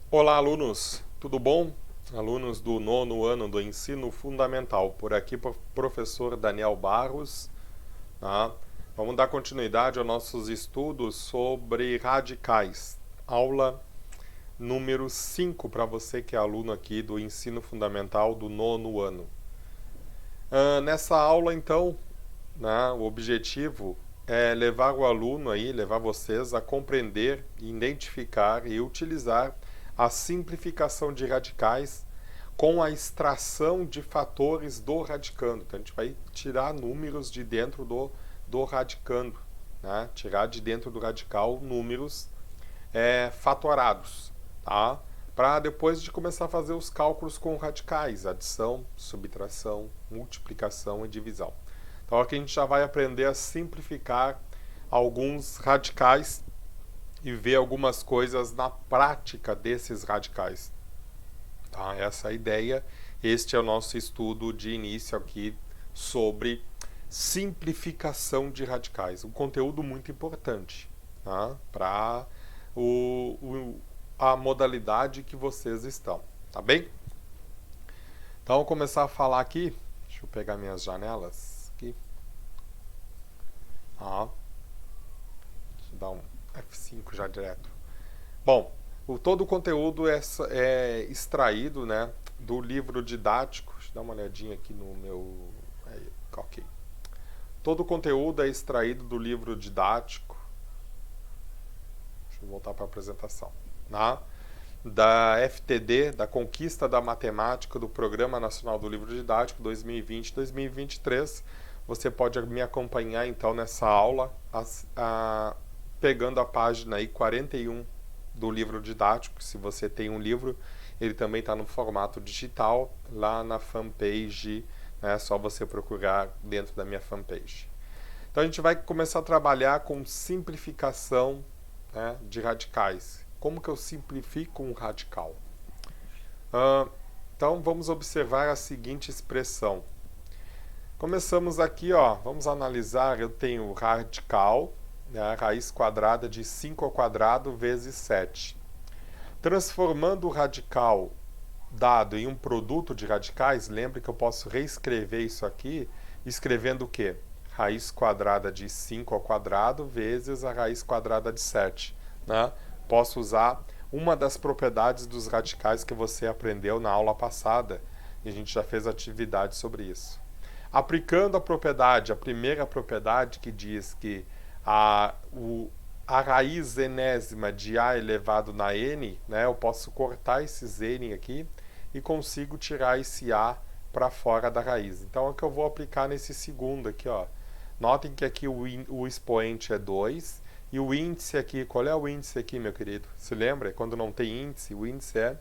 Olá, alunos, tudo bom? Alunos do nono ano do ensino fundamental, por aqui professor Daniel Barros, tá? Vamos dar continuidade aos nossos estudos sobre radicais. Aula número 5 para você que é aluno aqui do ensino fundamental do nono ano. Nessa aula, então, né, o objetivo é levar o aluno aí, levar vocês a compreender, identificar e utilizar a simplificação de radicais com a extração de fatores do radicando. Então a gente vai tirar números de dentro do radicando, né? Tirar de dentro do radical números fatorados, tá? Para depois de começar a fazer os cálculos com radicais, adição, subtração, multiplicação e divisão. Então aqui a gente já vai aprender a simplificar alguns radicais e ver algumas coisas na prática desses radicais. Tá? Essa é a ideia. Este é o nosso estudo de início aqui sobre simplificação de radicais. Um conteúdo muito importante, tá? Para a modalidade que vocês estão. Tá bem? Então, vou começar a falar aqui. Deixa eu pegar minhas janelas aqui. Deixa eu dar um F5 já direto. Bom, todo o conteúdo é extraído, né, do livro didático. Deixa eu dar uma olhadinha aqui no meu... ok. Todo o conteúdo é extraído do livro didático. Deixa eu voltar para a apresentação. Tá? Da FTD, da Conquista da Matemática, do Programa Nacional do Livro Didático 2020-2023. Você pode me acompanhar então nessa aula, pegando a página aí 41 do livro didático. Se você tem um livro, ele também está no formato digital, lá na fanpage, né? É só você procurar dentro da minha fanpage. Então a gente vai começar a trabalhar com simplificação, né, de radicais. Como que eu simplifico um radical? Então vamos observar a seguinte expressão. Começamos aqui, ó, vamos analisar, eu tenho o radical, né, a raiz quadrada de 5 ao quadrado vezes 7. Transformando o radical dado em um produto de radicais, lembre que eu posso reescrever isso aqui, escrevendo o quê? Raiz quadrada de 5 ao quadrado vezes a raiz quadrada de 7. Né? Posso usar uma das propriedades dos radicais que você aprendeu na aula passada, e a gente já fez atividade sobre isso. Aplicando a propriedade, a primeira propriedade que diz que a raiz enésima de a elevado na n, né, eu posso cortar esses n aqui e consigo tirar esse a para fora da raiz. Então é o que eu vou aplicar nesse segundo aqui, ó. Notem que aqui o expoente é 2 e o índice aqui, qual é o índice aqui, meu querido? Se lembra? Quando não tem índice, o índice é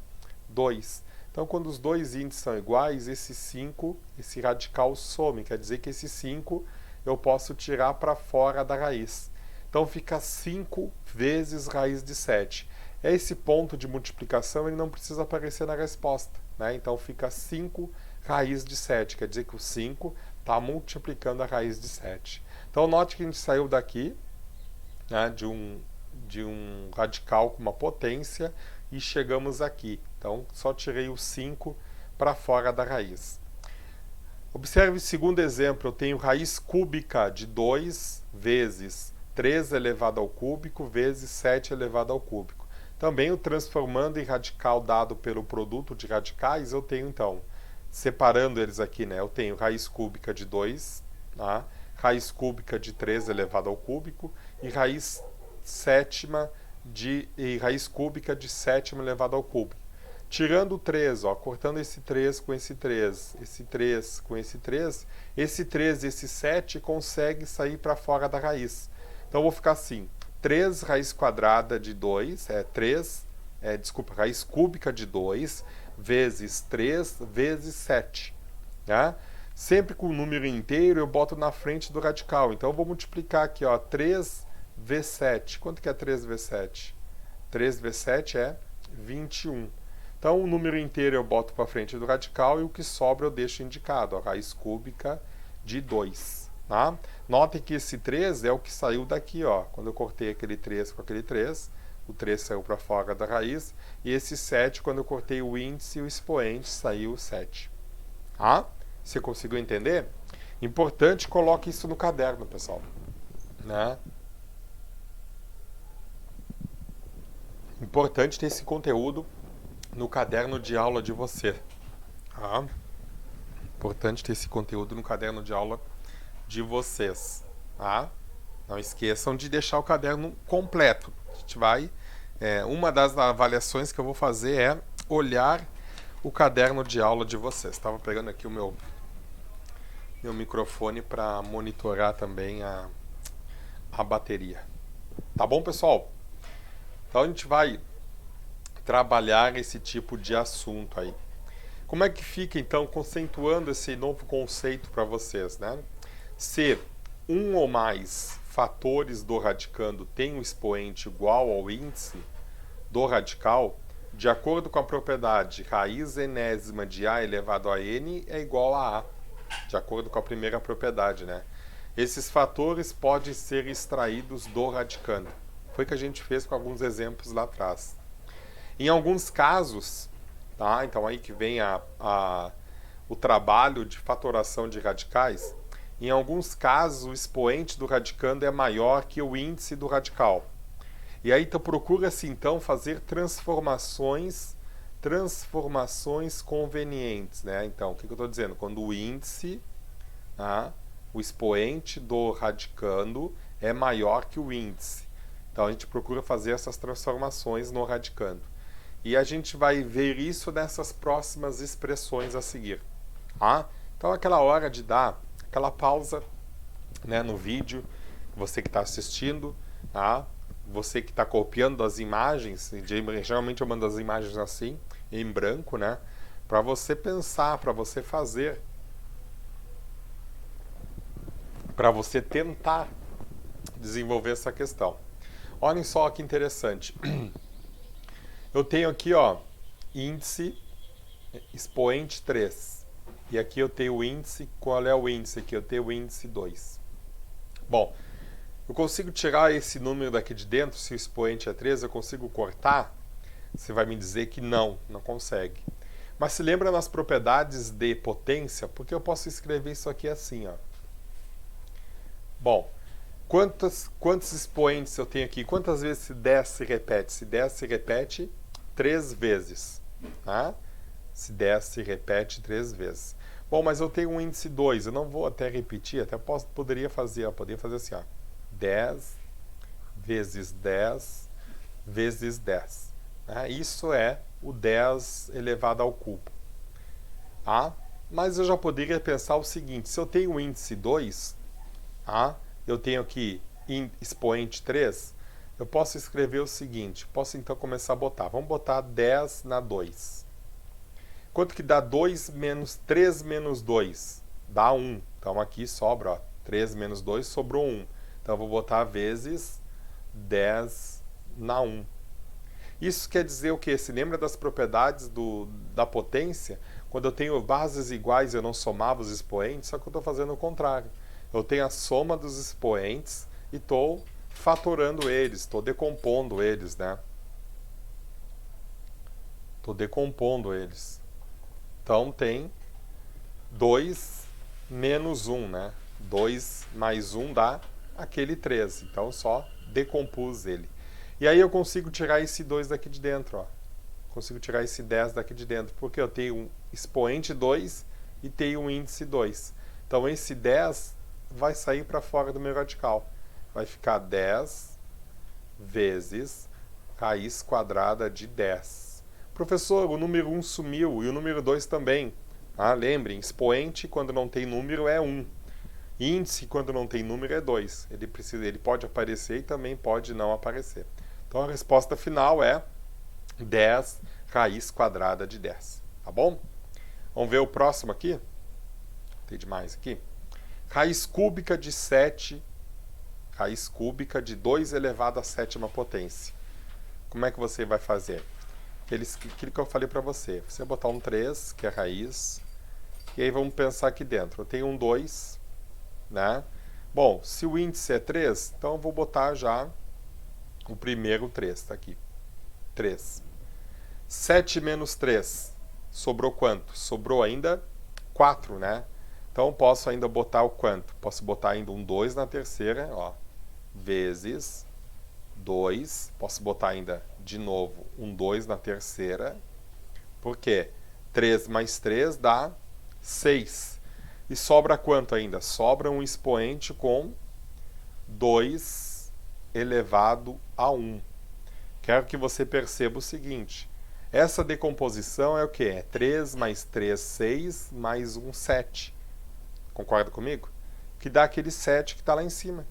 2. Então, quando os dois índices são iguais, esse 5, esse radical some. Quer dizer que esse 5 eu posso tirar para fora da raiz. Então, fica 5 vezes raiz de 7. Esse ponto de multiplicação ele não precisa aparecer na resposta. Né? Então, fica 5 raiz de 7. Quer dizer que o 5 está multiplicando a raiz de 7. Então, note que a gente saiu daqui, né, de um radical com uma potência e chegamos aqui. Então, só tirei o 5 para fora da raiz. Observe o segundo exemplo. Eu tenho raiz cúbica de 2 vezes 3 elevado ao cúbico vezes 7 elevado ao cúbico. Também o transformando em radical dado pelo produto de radicais, eu tenho então, separando eles aqui, né? Eu tenho raiz cúbica de 2, tá? Raiz cúbica de 3 elevado ao cúbico e raiz cúbica de sétima elevado ao cúbico. Tirando o 3, ó, cortando esse 3 com esse 3, esse 3 com esse 3 e esse 7 consegue sair para fora da raiz. Então eu vou ficar assim, 3 raiz quadrada de 2, raiz cúbica de 2 vezes 3 vezes 7. Né? Sempre com o número inteiro eu boto na frente do radical. Então eu vou multiplicar aqui, ó, 3 vezes 7. Quanto que é 3 vezes 7? 3 vezes 7 é 21. Então, o número inteiro eu boto para frente do radical e o que sobra eu deixo indicado, a raiz cúbica de 2. Tá? Notem que esse 3 é o que saiu daqui, ó. Quando eu cortei aquele 3 com aquele 3, o 3 saiu para fora da raiz, e esse 7, quando eu cortei o índice e o expoente, saiu o 7. Tá? Você conseguiu entender? Importante, coloque isso no caderno, pessoal. Né? Importante ter esse conteúdo no caderno de aula de você. Tá? Importante ter esse conteúdo no caderno de aula de vocês. Tá? Não esqueçam de deixar o caderno completo. A gente vai... uma das avaliações que eu vou fazer é olhar o caderno de aula de vocês. Estava pegando aqui o meu microfone para monitorar também a bateria. Tá bom, pessoal? Então a gente vai trabalhar esse tipo de assunto aí. Como é que fica, então, conceituando esse novo conceito para vocês, né? Se um ou mais fatores do radicando tem um expoente igual ao índice do radical, de acordo com a propriedade raiz enésima de a elevado a n é igual a a, de acordo com a primeira propriedade, né? Esses fatores podem ser extraídos do radicando. Foi o que a gente fez com alguns exemplos lá atrás. Em alguns casos, tá? Então aí que vem o trabalho de fatoração de radicais. Em alguns casos, o expoente do radicando é maior que o índice do radical. E aí então procura-se então fazer transformações convenientes, né? Então, o que eu estou dizendo? Quando o índice, tá? O expoente do radicando é maior que o índice. Então a gente procura fazer essas transformações no radicando. E a gente vai ver isso nessas próximas expressões a seguir. Tá? Então aquela hora de dar aquela pausa, né, no vídeo, você que está assistindo, tá? Você que está copiando as imagens, geralmente eu mando as imagens assim, em branco, né? Para você pensar, para você fazer, para você tentar desenvolver essa questão. Olhem só que interessante. Eu tenho aqui, ó, índice, expoente 3. E aqui eu tenho o índice. Qual é o índice aqui? Eu tenho o índice 2. Bom, eu consigo tirar esse número daqui de dentro, se o expoente é 3, eu consigo cortar? Você vai me dizer que não consegue. Mas se lembra nas propriedades de potência? Porque eu posso escrever isso aqui assim, ó. Bom, quantos expoentes eu tenho aqui? Quantas vezes se 10 se repete? Se 10 se repete 3 vezes. Tá? Se 10 se repete 3 vezes. Bom, mas eu tenho um índice 2. Eu não vou até repetir, até poderia fazer assim, ó. 10 vezes 10 vezes 10. Né? Isso é o 10 elevado ao cubo. Tá? Mas eu já poderia pensar o seguinte, se eu tenho um índice 2, tá? Eu tenho aqui expoente 3, eu posso escrever o seguinte, posso então começar a botar, vamos botar 10 na 2. Quanto que dá 2 menos 3 menos 2? Dá 1. Então aqui sobra, ó, 3 menos 2 sobrou 1. Então eu vou botar vezes 10 na 1. Isso quer dizer o quê? Se lembra das propriedades da potência? Quando eu tenho bases iguais eu não somava os expoentes, só que eu estou fazendo o contrário. Eu tenho a soma dos expoentes e estou fatorando eles, estou decompondo eles, né? Estou decompondo eles. Então tem 2 menos 1, né? 2 mais 1 dá aquele 3. Então só decompus ele. E aí eu consigo tirar esse 2 daqui de dentro, ó. Consigo tirar esse 10 daqui de dentro, porque eu tenho um expoente 2 e tenho um índice 2. Então esse 10 vai sair para fora do meu radical. Vai ficar 10 vezes raiz quadrada de 10. Professor, o número 1 sumiu e o número 2 também. Ah, lembrem, expoente quando não tem número é 1. Índice quando não tem número é 2. Ele pode aparecer e também pode não aparecer. Então a resposta final é 10 raiz quadrada de 10. Tá bom? Vamos ver o próximo aqui? Tem demais aqui. Raiz cúbica de 7, raiz cúbica de 2 elevado à sétima potência. Como é que você vai fazer? Aquilo que eu falei para você. Você botar um 3, que é a raiz, e aí vamos pensar aqui dentro. Eu tenho um 2, né? Bom, se o índice é 3, então eu vou botar já O primeiro 3, está aqui. 3. 7 menos 3. Sobrou quanto? Sobrou ainda 4, né? Então, posso ainda botar o quanto? Posso botar ainda um 2 na terceira, ó. Vezes 2. Posso botar ainda, de novo, um 2 na terceira. Por quê? 3 mais 3 dá 6. E sobra quanto ainda? Sobra um expoente com 2 elevado a 1. Quero que você perceba o seguinte. Essa decomposição é o quê? É 3 mais 3, 6, mais 1, 7. Concorda comigo? Que dá aquele 7 que está lá em cima.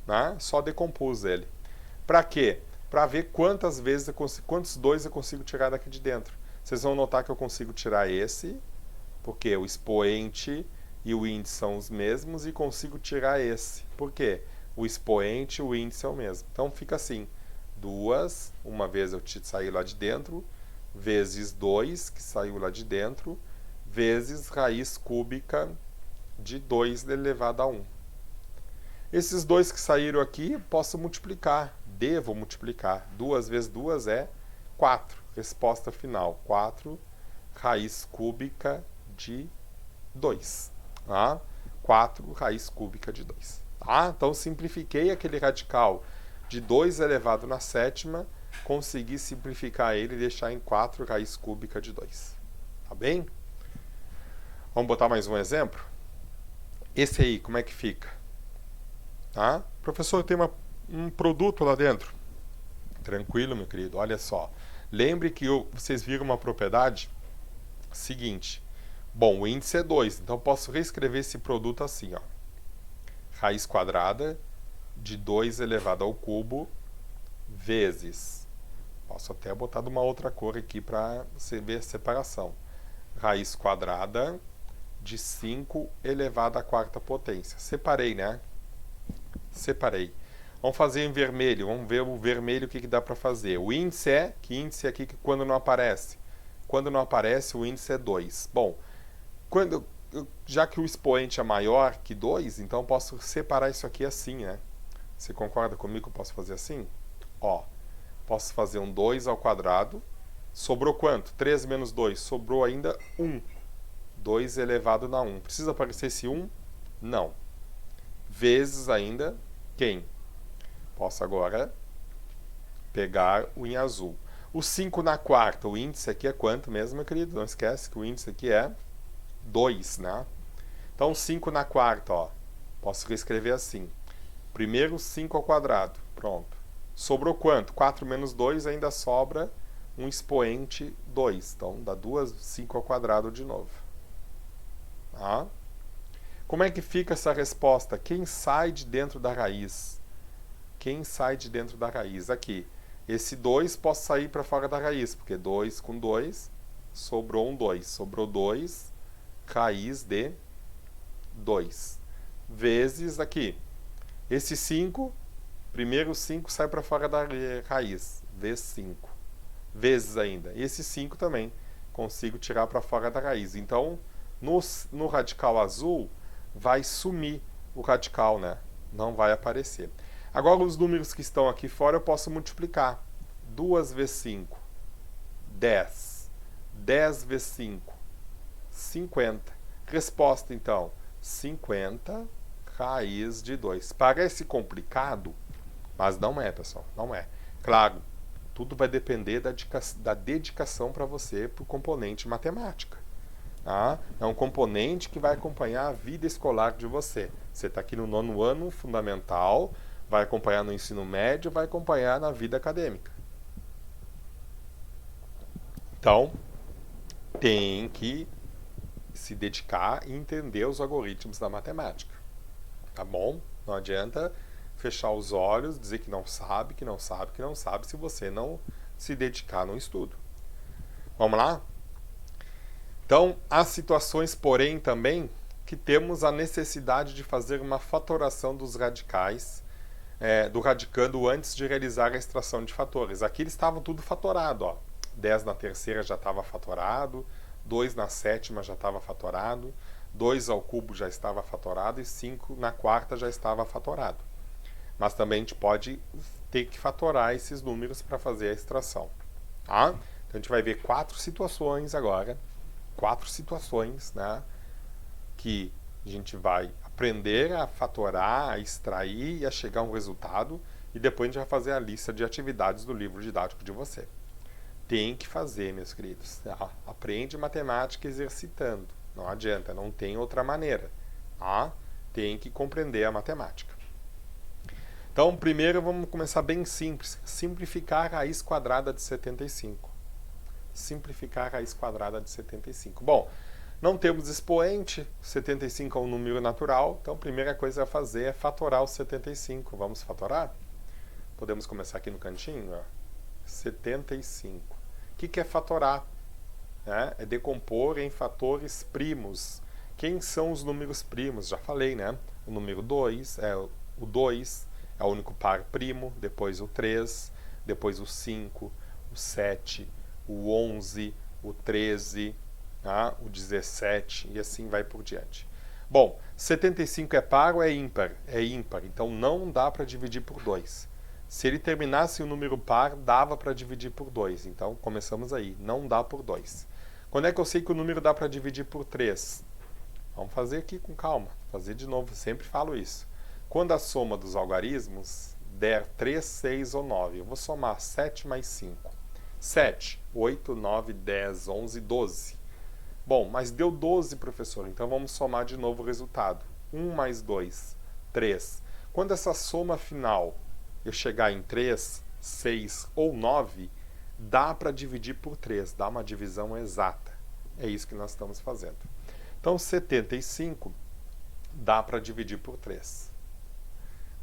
Né? Só decompus ele. Para quê? Para ver quantas vezes quantos 2 eu consigo tirar daqui de dentro. Vocês vão notar que eu consigo tirar esse, porque o expoente e o índice são os mesmos, e consigo tirar esse. Por quê? O expoente e o índice é o mesmo. Então fica assim. 2, uma vez eu saí lá de dentro, vezes 2, que saiu lá de dentro, vezes raiz cúbica de 2 elevado a 1. Esses 2 que saíram aqui, posso multiplicar. Devo multiplicar. 2 vezes 2 é 4. Resposta final. 4 raiz cúbica de 2. Tá? 4 raiz cúbica de 2. Tá? Então, simplifiquei aquele radical de 2 elevado na sétima, consegui simplificar ele e deixar em 4 raiz cúbica de 2. Tá bem? Vamos botar mais um exemplo? Esse aí, como é que fica? Tá? Professor, tem um produto lá dentro. Tranquilo, meu querido. Olha só. Lembre que vocês viram uma propriedade seguinte. Bom, o índice é 2, então eu posso reescrever esse produto assim, ó. Raiz quadrada de 2 elevado ao cubo vezes. Posso até botar de uma outra cor aqui para você ver a separação. Raiz quadrada de 5 elevado à quarta potência. Separei, né? Separei. Vamos fazer em vermelho. Vamos ver o vermelho o que dá para fazer. O índice é... Que índice é aqui que quando não aparece? Quando não aparece, o índice é 2. Bom, já que o expoente é maior que 2, então eu posso separar isso aqui assim, né? Você concorda comigo que eu posso fazer assim? Ó, posso fazer um 2 ao quadrado. Sobrou quanto? 3 menos 2. Sobrou ainda 1. 2 elevado na 1. Precisa aparecer esse 1? Não. Vezes ainda quem? Posso agora pegar o em azul. O 5 na quarta, o índice aqui é quanto mesmo, meu querido? Não esquece que o índice aqui é 2, né? Então, 5 na quarta, ó. Posso reescrever assim. Primeiro 5 ao quadrado. Pronto. Sobrou quanto? 4 menos 2 ainda sobra um expoente 2. Então, dá 5 ao quadrado de novo. Tá? Como é que fica essa resposta? Quem sai de dentro da raiz? Quem sai de dentro da raiz? Aqui. Esse 2 posso sair para fora da raiz, porque 2 com 2, sobrou um 2. Sobrou 2, raiz de 2. Vezes aqui. Esse 5, primeiro 5 sai para fora da raiz. Vezes 5. Vezes ainda. Esse 5 também consigo tirar para fora da raiz. Então, no radical azul, vai sumir o radical, né? Não vai aparecer. Agora, os números que estão aqui fora eu posso multiplicar. 2 vezes 5, 10. 10 vezes 5, 50. Resposta, então, 50 raiz de 2. Parece complicado, mas não é, pessoal. Não é. Claro, tudo vai depender da dedicação para você para o componente matemática. Tá? É um componente que vai acompanhar a vida escolar de você. Você está aqui no 9º ano fundamental, vai acompanhar no ensino médio, vai acompanhar na vida acadêmica. Então, tem que se dedicar e entender os algoritmos da matemática. Tá bom? Não adianta fechar os olhos, dizer que não sabe, que não sabe, que não sabe, se você não se dedicar no estudo. Vamos lá? Então, há situações, porém, também, que temos a necessidade de fazer uma fatoração dos radicais, do radicando antes de realizar a extração de fatores. Aqui eles estavam tudo fatorado, ó. 10 na terceira já estava fatorado, 2 na sétima já estava fatorado, 2 ao cubo já estava fatorado e 5 na quarta já estava fatorado. Mas também a gente pode ter que fatorar esses números para fazer a extração. Tá? Então a gente vai ver 4 situações agora, 4 situações, né, que a gente vai aprender a fatorar, a extrair e a chegar a um resultado, e depois a gente vai fazer a lista de atividades do livro didático de você. Tem que fazer, meus queridos. Tá? Aprende matemática exercitando. Não adianta, não tem outra maneira. Tá? Tem que compreender a matemática. Então, primeiro vamos começar bem simples. Simplificar a raiz quadrada de 75. Simplificar a raiz quadrada de 75. Bom, não temos expoente, 75 é um número natural, então a primeira coisa a fazer é fatorar o 75. Vamos fatorar? Podemos começar aqui no cantinho, ó. 75. O que é fatorar? É decompor em fatores primos. Quem são os números primos? Já falei, né? O número 2 o 2 é o único par primo, depois o 3, depois o 5, o 7, o 11, o 13, tá? O 17 e assim vai por diante. Bom, 75 é par ou é ímpar? É ímpar, então não dá para dividir por 2. Se ele terminasse em um número par, dava para dividir por 2. Então, começamos aí. Não dá por 2. Quando é que eu sei que o número dá para dividir por 3? Vamos fazer aqui com calma. Fazer de novo. Sempre falo isso. Quando a soma dos algarismos der 3, 6 ou 9, eu vou somar 7 mais 5. 7, 8, 9, 10, 11, 12. Bom, mas deu 12, professor. Então, vamos somar de novo o resultado. 1 mais 2, 3. Quando essa soma final eu chegar em 3, 6 ou 9, dá para dividir por 3, dá uma divisão exata. É isso que nós estamos fazendo. Então, 75 dá para dividir por 3.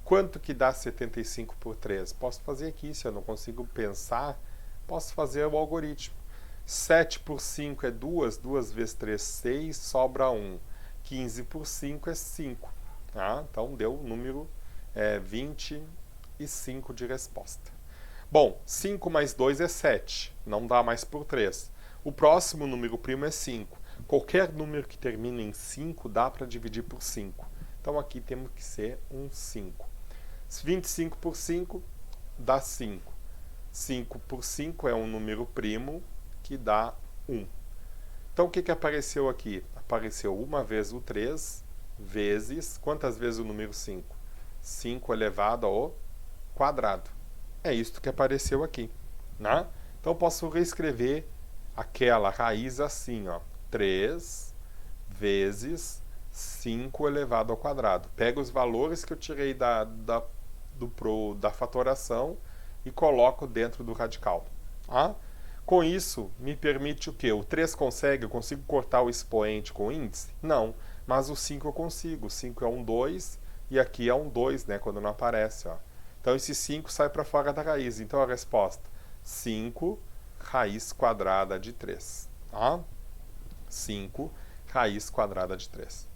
Quanto que dá 75 por 3? Posso fazer aqui, se eu não consigo pensar, posso fazer o algoritmo. 7 por 5 é 2, 2 vezes 3, 6, sobra 1. 15 por 5 é 5. Tá? Então, deu o número 25 de resposta. Bom, 5 mais 2 é 7, não dá mais por 3. O próximo número primo é 5. Qualquer número que termine em 5 dá para dividir por 5. Então aqui temos que ser um 5. 25 por 5 dá 5. 5 por 5 é um número primo que dá 1. Então o que apareceu aqui? Apareceu uma vez o 3 vezes, quantas vezes o número 5? 5 elevado ao quadrado. É isto que apareceu aqui, né? Então eu posso reescrever aquela raiz assim, ó. 3 vezes 5 elevado ao quadrado. Pega os valores que eu tirei da fatoração e coloco dentro do radical. Tá? Com isso, me permite o quê? O 3 consegue? Eu consigo cortar o expoente com o índice? Não, mas o 5 eu consigo. O 5 é um 2 e aqui é um 2, né? Quando não aparece, ó. Então, esse 5 sai para fora da raiz. Então, a resposta, 5 raiz quadrada de 3. Tá? 5 raiz quadrada de 3.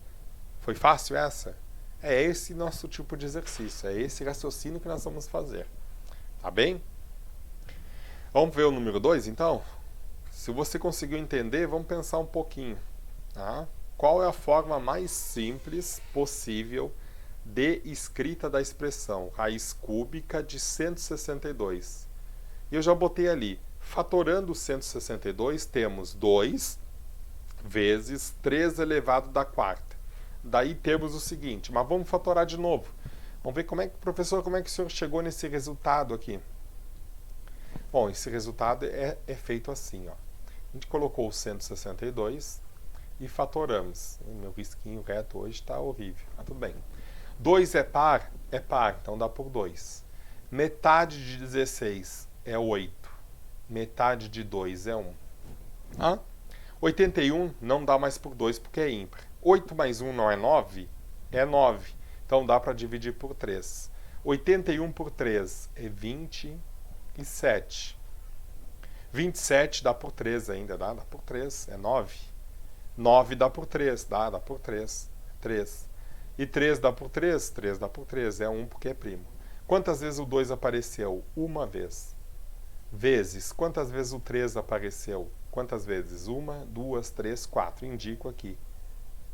Foi fácil essa? É esse nosso tipo de exercício. É esse raciocínio que nós vamos fazer. Tá bem? Vamos ver o número 2, então? Se você conseguiu entender, vamos pensar um pouquinho. Tá? Qual é a forma mais simples possível de escrita da expressão raiz cúbica de 162? E eu já botei ali, fatorando 162, temos 2 vezes 3 elevado da quarta. Daí temos o seguinte, mas vamos fatorar de novo. Vamos ver professor, como é que o senhor chegou nesse resultado aqui? Bom, esse resultado é feito assim, ó. A gente colocou o 162 e fatoramos. O meu risquinho reto hoje está horrível, mas tudo bem. 2 é par? É par, então dá por 2. Metade de 16 é 8. Metade de 2 é 1. 81 não dá mais por 2 porque é ímpar. 8 mais 1 não é 9? É 9. Então dá para dividir por 3. 81 por 3 é 27. 27 dá por 3 ainda, dá por 3, é 9. 9 dá por 3, dá por 3, 3. E 3 dá por 3? 3 dá por 3, é 1 porque é primo. Quantas vezes o 2 apareceu? Uma vez. Vezes, quantas vezes o 3 apareceu? Quantas vezes? 1, 2, 3, 4. Indico aqui.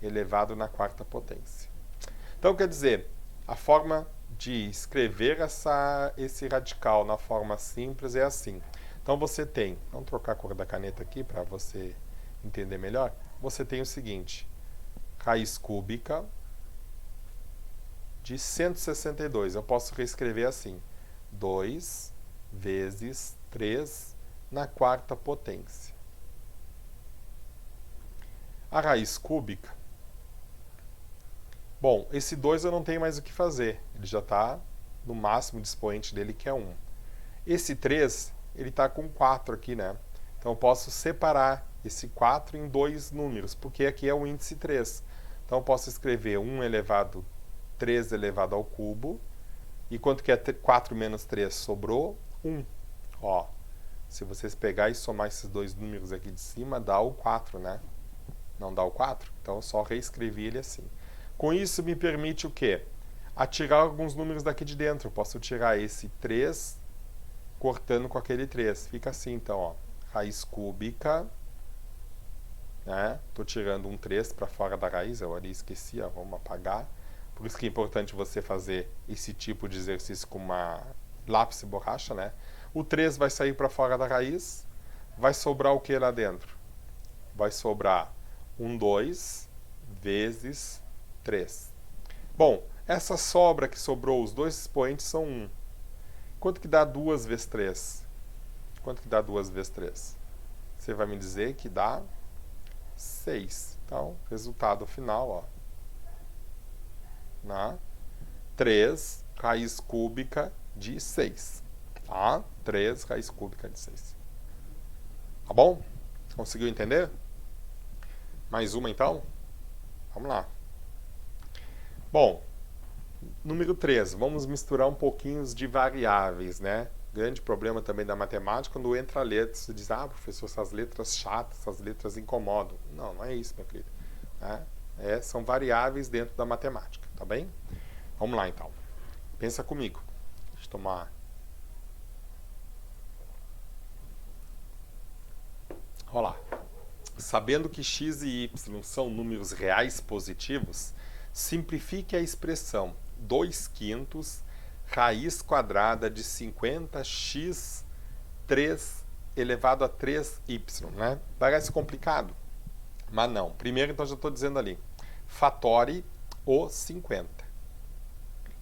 Elevado na quarta potência. Então, quer dizer, a forma de escrever esse radical na forma simples é assim. Então você tem, vamos trocar a cor da caneta aqui para você entender melhor. Você tem o seguinte, raiz cúbica de 162. Eu posso reescrever assim, 2 vezes 3 na quarta potência. A raiz cúbica, bom, esse 2 eu não tenho mais o que fazer, ele já está no máximo de expoente dele, que é 1. Esse 3, ele está com 4 aqui, né? Então eu posso separar esse 4 em dois números, porque aqui é o índice 3. Então eu posso escrever 1 elevado 3 elevado ao cubo. E quanto que é 4 menos 3? Sobrou 1. Ó, se vocês pegar e somar esses dois números aqui de cima, dá o 4, né? Não dá o 4? Então eu só reescrevi ele assim. Com isso me permite o quê? Atirar alguns números daqui de dentro. Eu posso tirar esse 3 cortando com aquele 3. Fica assim então, ó. Raiz cúbica, né? Tô tirando um 3 para fora da raiz, eu ali esqueci, ó, vamos apagar. Por isso que é importante você fazer esse tipo de exercício com uma lápis e borracha, né? O 3 vai sair para fora da raiz, vai sobrar o que lá dentro? Vai sobrar 2 vezes 3. Bom, essa sobra que sobrou, os dois expoentes são 1. Quanto que dá 2 vezes 3? Quanto que dá 2 vezes 3? Você vai me dizer que dá 6. Então, resultado final, ó. 3 raiz cúbica de 6. Tá? 3 raiz cúbica de 6. Tá bom? Conseguiu entender? Mais uma então? Vamos lá. Bom, número 3. Vamos misturar um pouquinho de variáveis, né? Grande problema também da matemática, quando entra letras, você diz, professor, essas letras chatas, essas letras incomodam. Não, não é isso, meu querido. São variáveis dentro da matemática, tá bem? Vamos lá, então. Pensa comigo. Deixa eu tomar... Olha lá. Sabendo que x e y são números reais positivos, simplifique a expressão 2/5 raiz quadrada de 50x 3 elevado a 3y, né? Parece complicado, mas não. Primeiro, então, já estou dizendo ali, fatore o 50.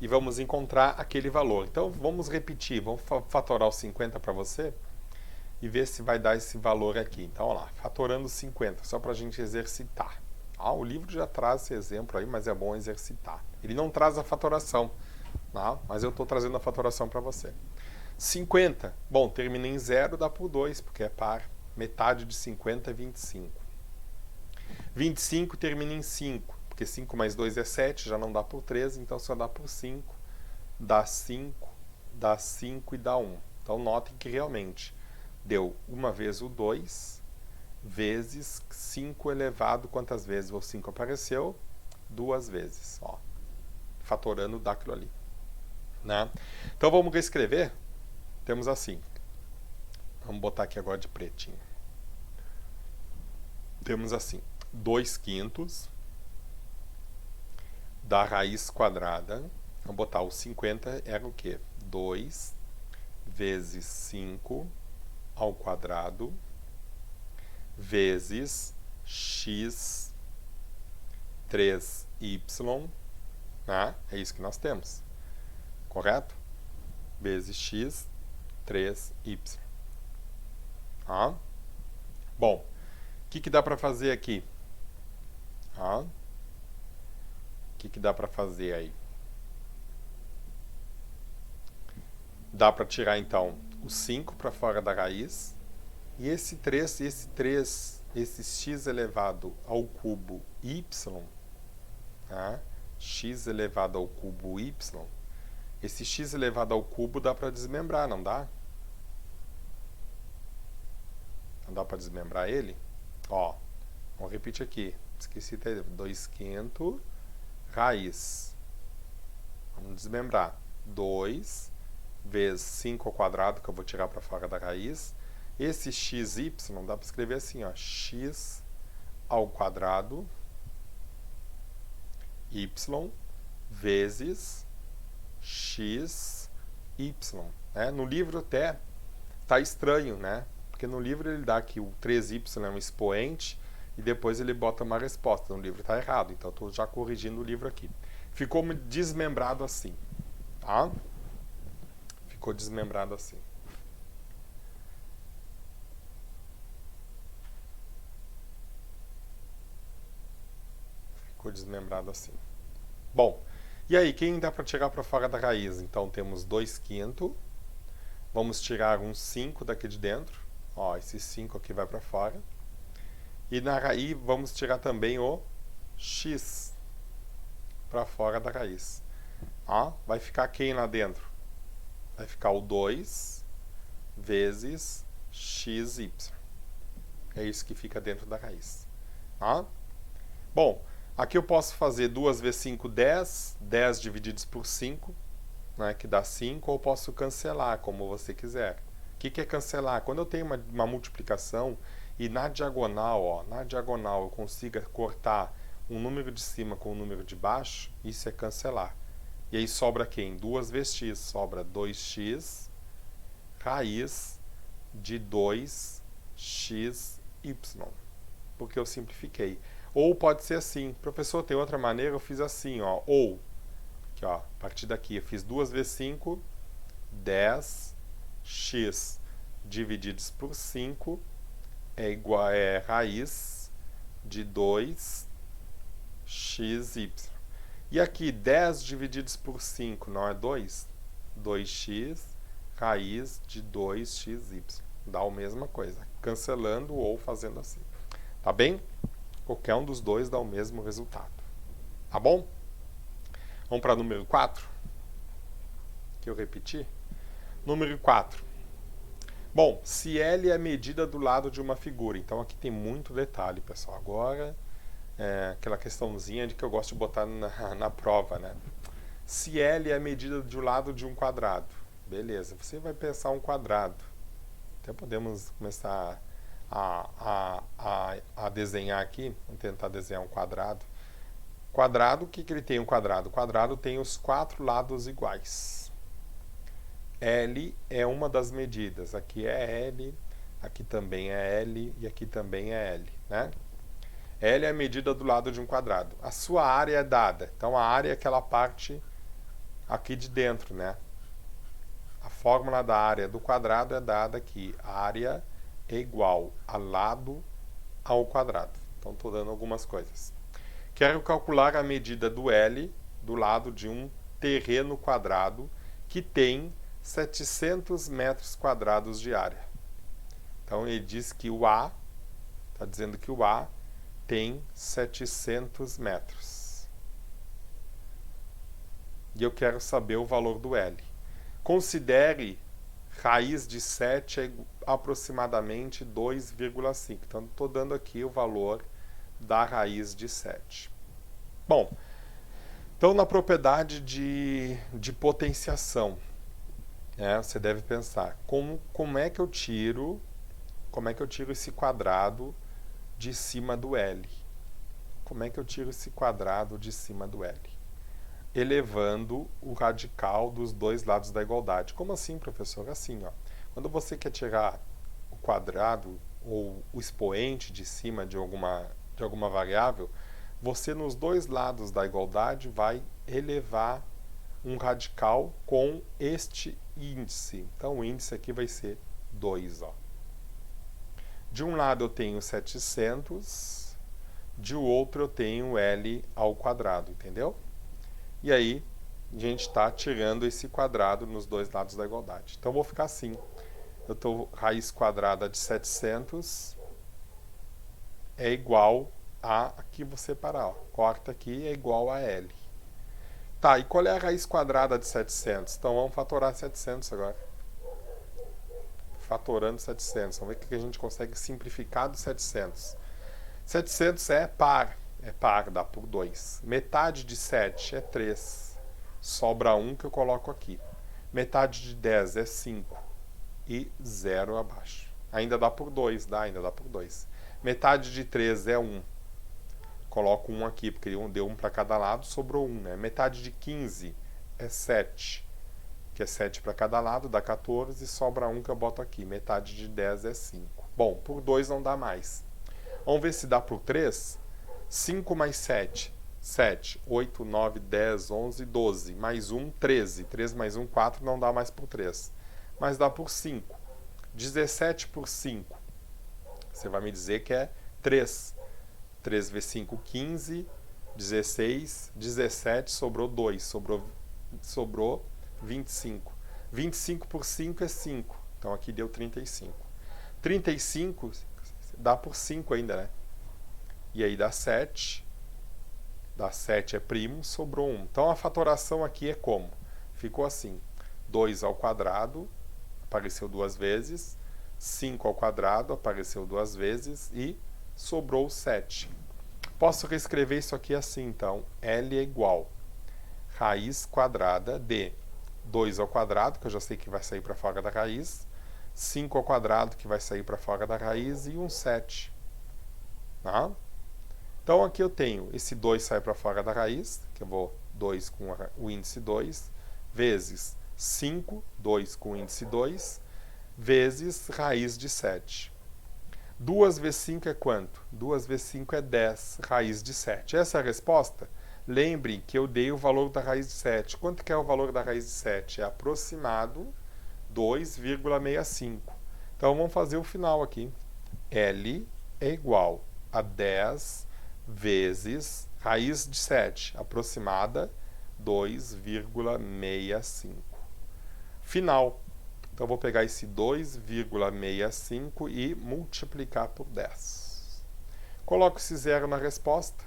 E vamos encontrar aquele valor. Então, vamos repetir, vamos fatorar o 50 para você e ver se vai dar esse valor aqui. Então, olha lá, fatorando 50, só para a gente exercitar. O livro já traz esse exemplo aí, mas é bom exercitar. Ele não traz a fatoração, mas eu estou trazendo a fatoração para você. 50, bom, termina em 0, dá por 2, porque é par. Metade de 50 é 25. 25 termina em 5, porque 5 mais 2 é 7, já não dá por 3, então só dá por 5. Dá 5, dá 5 e dá 1. Então notem que realmente deu uma vez o 2 vezes 5 elevado, quantas vezes o 5 apareceu? 2 vezes, ó. Fatorando daquilo ali, né? Então vamos reescrever. Temos assim. Vamos botar aqui agora de pretinho. Temos assim, 2/5 da raiz quadrada. Vamos botar o 50 era o quê? 2 vezes 5 ao quadrado vezes x 3y, né? É isso que nós temos, correto? Vezes x 3y. Bom, o que dá para fazer aqui? O que dá para fazer aí? Dá para tirar então o 5 para fora da raiz. E esse 3, esse x elevado ao cubo y, x elevado ao cubo y, esse x elevado ao cubo dá para desmembrar, não dá? Não dá para desmembrar ele? Ó, vamos repetir aqui. Esqueci, 2/5 raiz. Vamos desmembrar. 2 vezes 5 ao quadrado, que eu vou tirar para fora da raiz. Esse xy, dá para escrever assim, ó, x ao quadrado y vezes x, y. Né? No livro até tá estranho, né? Porque no livro ele dá que o 3y é um expoente e depois ele bota uma resposta. No livro está errado, então estou já corrigindo o livro aqui. Ficou desmembrado assim, tá? Ficou desmembrado assim. Ficou desmembrado assim. Bom, e aí, quem dá para tirar para fora da raiz? Então temos 2/5. Vamos tirar um 5 daqui de dentro. Ó, esse 5 aqui vai para fora. E na raiz vamos tirar também o x para fora da raiz. Ó, vai ficar quem lá dentro? Vai ficar o 2 vezes xy. É isso que fica dentro da raiz. Ó. Bom, aqui eu posso fazer 2 vezes 5, 10. 10 divididos por 5, né, que dá 5, ou posso cancelar, como você quiser. O que é cancelar? Quando eu tenho uma multiplicação e na diagonal eu consiga cortar um número de cima com o número de baixo, isso é cancelar. E aí sobra quem? 2 vezes x, sobra 2x raiz de 2xy, porque eu simplifiquei. Ou pode ser assim, professor, tem outra maneira, eu fiz assim, ó, ou, aqui, ó, a partir daqui eu fiz 2 vezes 5, 10x divididos por 5 é igual a raiz de 2xy. E aqui, 10 divididos por 5 não é 2? 2x raiz de 2xy. Dá a mesma coisa, cancelando ou fazendo assim. Tá bem? Qualquer um dos dois dá o mesmo resultado. Tá bom? Vamos para número 4. Que eu repeti. Número 4. Bom, se L é a medida do lado de uma figura. Então aqui tem muito detalhe, pessoal. Agora, aquela questãozinha de que eu gosto de botar na prova, né? Se L é a medida do lado de um quadrado. Beleza, você vai pensar um quadrado. Até podemos começar a desenhar aqui. Vamos tentar desenhar um quadrado. Quadrado, o que ele tem um quadrado? O quadrado tem os 4 lados iguais. L é uma das medidas. Aqui é L, aqui também é L e aqui também é L, né? L é a medida do lado de um quadrado. A sua área é dada. Então, a área é aquela parte aqui de dentro, né? A fórmula da área do quadrado é dada aqui. A área é igual a lado ao quadrado. Então, estou dando algumas coisas. Quero calcular a medida do L do lado de um terreno quadrado que tem 700 metros quadrados de área. Então, ele diz que o A, está dizendo que o A tem 700 metros. E eu quero saber o valor do L. Considere raiz de 7 é aproximadamente 2,5. Então, estou dando aqui o valor da raiz de 7. Bom, então na propriedade de potenciação, você deve pensar, como é que eu tiro esse quadrado de cima do L? Como é que eu tiro esse quadrado de cima do L? Elevando o radical dos dois lados da igualdade. Como assim, professor? Assim, ó. Quando você quer tirar o quadrado ou o expoente de cima de alguma variável, você nos dois lados da igualdade vai elevar um radical com este índice. Então, o índice aqui vai ser 2. Ó. De um lado eu tenho 700, de outro eu tenho L ao quadrado, entendeu? E aí, a gente está tirando esse quadrado nos dois lados da igualdade. Então, vou ficar assim. Eu estou raiz quadrada de 700 é igual a... Aqui vou separar, ó, corta aqui, é igual a L. Tá, e qual é a raiz quadrada de 700? Então, vamos fatorar 700 agora. Fatorando 700. Vamos ver o que a gente consegue simplificar do 700. 700 é par. É par, dá por 2. Metade de 7 é 3. Sobra 1 que eu coloco aqui. Metade de 10 é 5. E 0 abaixo. Ainda dá por 2, ainda dá por 2. Metade de 3 é 1. Coloco 1 aqui, porque deu 1 para cada lado, sobrou 1. Né? Metade de 15 é 7, que é 7 para cada lado, dá 14, sobra 1 que eu boto aqui. Metade de 10 é 5. Bom, por 2 não dá mais. Vamos ver se dá por 3. 5 mais 7, 7, 8, 9, 10, 11, 12. Mais 1, 13. 3 mais 1, 4, não dá mais por 3. Mas dá por 5. 17 por 5. Você vai me dizer que é 3. 3 vezes 5, 15. 16, 17, sobrou 2. Sobrou 25. 25 por 5 é 5. Então aqui deu 35. 35 dá por 5 ainda, né? E aí dá 7. Dá 7 é primo, sobrou 1. Então a fatoração aqui é como? Ficou assim. 2 ao quadrado, apareceu 2 vezes. 5 ao quadrado, apareceu 2 vezes. E sobrou 7. Posso reescrever isso aqui assim, então. L é igual raiz quadrada de 2 ao quadrado, que eu já sei que vai sair para fora da raiz. 5 ao quadrado, que vai sair para fora da raiz. E um 7. Tá? Então aqui eu tenho esse 2 sai para fora da raiz, que eu vou 2 com o índice 2, vezes 5, 2 com o índice 2, vezes raiz de 7. 2 vezes 5 é quanto? 2 vezes 5 é 10, raiz de 7. Essa é a resposta? Lembrem que eu dei o valor da raiz de 7. Quanto que é o valor da raiz de 7? É aproximado 2,65. Então vamos fazer o final aqui. L é igual a 10 vezes raiz de 7, aproximada 2,65. Final. Então, vou pegar esse 2,65 e multiplicar por 10. Coloco esse zero na resposta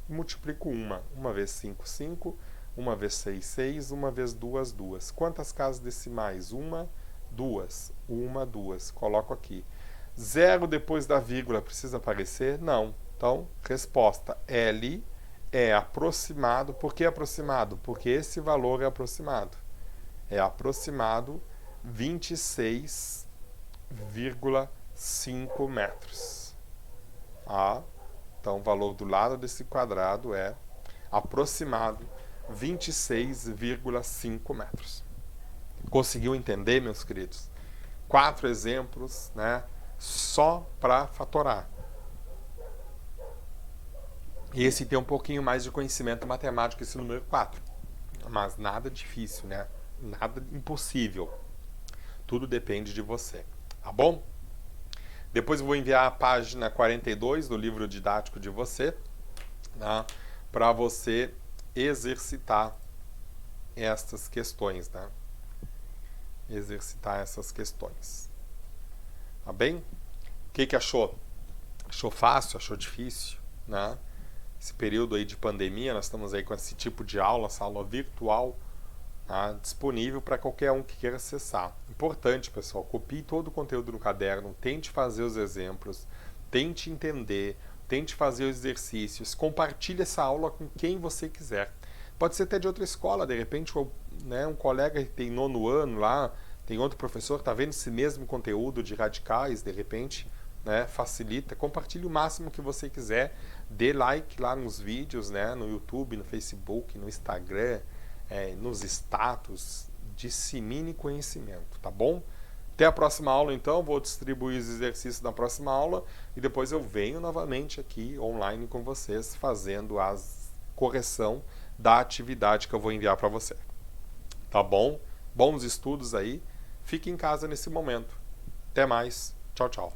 e multiplico 1. 1 vezes 5, 5. 1 vezes 6, 6. 1 vezes 2, 2. Quantas casas decimais? 1, 2. 1, 2. Coloco aqui. Zero depois da vírgula precisa aparecer? Não. Então, resposta L é aproximado. Por que aproximado? Porque esse valor é aproximado. É aproximado 26,5 metros. Então, o valor do lado desse quadrado é aproximado 26,5 metros. Conseguiu entender, meus queridos? 4 exemplos, né, só para fatorar. E esse tem um pouquinho mais de conhecimento matemático, esse número 4. Mas nada difícil, né? Nada impossível. Tudo depende de você, tá bom? Depois eu vou enviar a página 42 do livro didático de você, tá? Para você exercitar estas questões, né? Exercitar essas questões. Tá bem? O que achou? Achou fácil? Achou difícil? Né? Esse período aí de pandemia, nós estamos aí com esse tipo de aula, essa aula virtual, tá? Disponível para qualquer um que queira acessar. Importante, pessoal, copie todo o conteúdo no caderno, tente fazer os exemplos, tente entender, tente fazer os exercícios, compartilhe essa aula com quem você quiser. Pode ser até de outra escola, de repente, né, um colega que tem 9º ano lá, tem outro professor que está vendo esse mesmo conteúdo de radicais, de repente, né, facilita. Compartilhe o máximo que você quiser, dê like lá nos vídeos, né, no YouTube, no Facebook, no Instagram, nos status, dissemine conhecimento, tá bom? Até a próxima aula, então, vou distribuir os exercícios na próxima aula e depois eu venho novamente aqui online com vocês, fazendo a correção da atividade que eu vou enviar para você. Tá bom? Bons estudos aí. Fique em casa nesse momento. Até mais. Tchau, tchau.